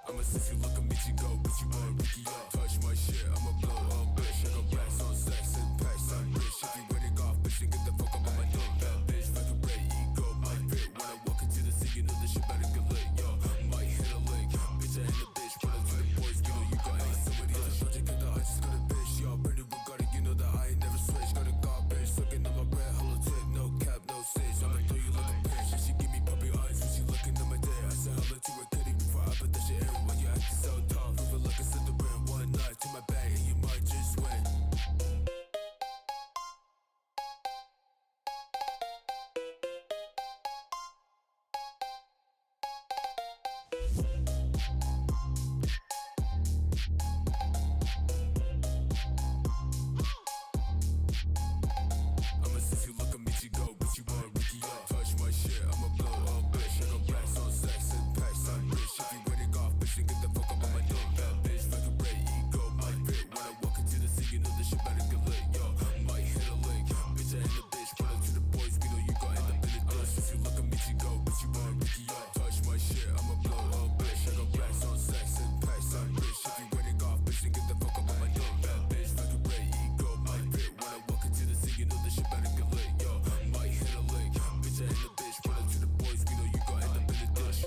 I'ma since you look at me, you go, but you want Ricky up. Touch my shit, I'ma blow up, bitch. I got racks on sex and packs on rich. If you ready off, bitch, then get the fuck up on my door. Bad bitch, fucking great ego, my fit. When I walk into the scene, you know this shit better get lit, yo. Might hit a lick, bitch, I hit the bitch. Put it to the boys, you know you got ain't somebody else. Project get the I just got a bitch, yo. Brand new Bugatti, you know that I ain't never switch. Got a garbage, sucking on my bread, hollow tip, no cap, no stitch. I'ma throw you like a bitch, and she give me puppy eyes when she looking at my dick. I said hello to a kitty before I put that shit in. When you acting so tough, moving like a Cinderella. One night to my bag, and you might just win. I'ma since you look at me, you go, but you want Ricky up. Touch my shit, I'ma blow up, bitch. I got racks on sex and packs on rich. If you ready off, bitch, then get the fuck up on my door. Bad bitch, fucking great ego, my fit. When I walk into the scene, you know this shit better get lit, yo. Might hit a lick, bitch, I hit the bitch. Put it to the boys, we know you gon' end up in the dust. If you look at me, you go, but you want Ricky up. Touch my shit, I'ma blow up, bitch. I got racks on sex and packs on rich. If you ready off, bitch, then get the fuck up on my door. Bad bitch, fucking great ego, my fit. When I walk into the scene, you know this shit better get lit, yo. Might hit a lick, bitch, I hit the bitch. Put it to the boys, we know you gon' end up in the dish.